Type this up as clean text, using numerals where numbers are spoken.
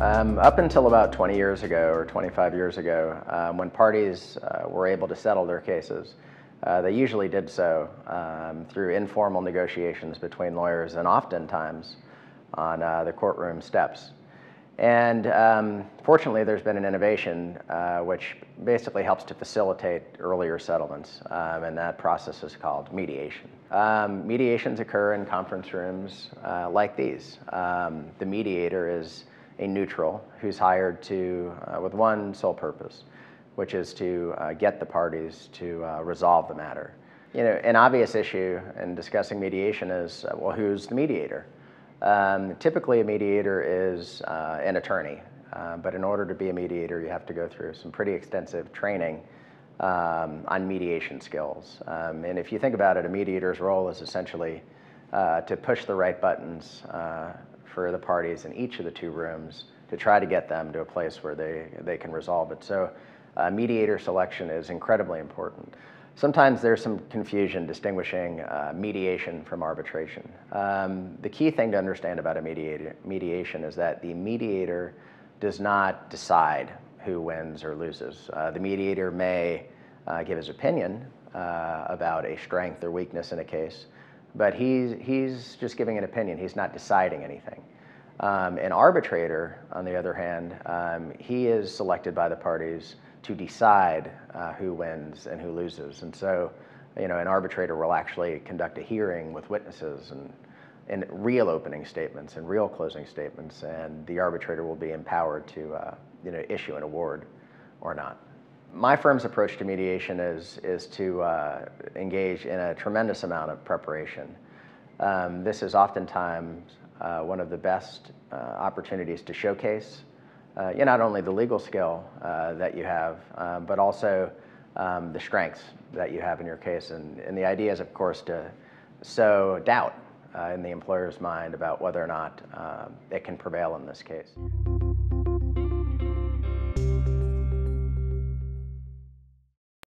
Up until about 20 years ago or 25 years ago, when parties were able to settle their cases, they usually did so through informal negotiations between lawyers and oftentimes on the courtroom steps. And fortunately, there's been an innovation which basically helps to facilitate earlier settlements, and that process is called mediation. Mediations occur in conference rooms like these. The mediator is a neutral who's hired to, with one sole purpose, which is to get the parties to resolve the matter. You know, an obvious issue in discussing mediation is, well, who's the mediator? Typically, a mediator is an attorney, but in order to be a mediator, you have to go through some pretty extensive training on mediation skills. And if you think about it, a mediator's role is essentially to push the right buttons for the parties in each of the two rooms to try to get them to a place where they can resolve it. So mediator selection is incredibly important. Sometimes there's some confusion distinguishing mediation from arbitration. The key thing to understand about a mediation is that the mediator does not decide who wins or loses. The mediator may give his opinion about a strength or weakness in a case, but he's just giving an opinion. He's not deciding anything. An arbitrator, on the other hand, he is selected by the parties to decide who wins and who loses. And so, you know, an arbitrator will actually conduct a hearing with witnesses and real opening statements and real closing statements, and the arbitrator will be empowered to, you know, issue an award or not. My firm's approach to mediation is to engage in a tremendous amount of preparation. This is oftentimes one of the best opportunities to showcase not only the legal skill that you have, but also the strengths that you have in your case. And the idea is, of course, to sow doubt in the employer's mind about whether or not it can prevail in this case.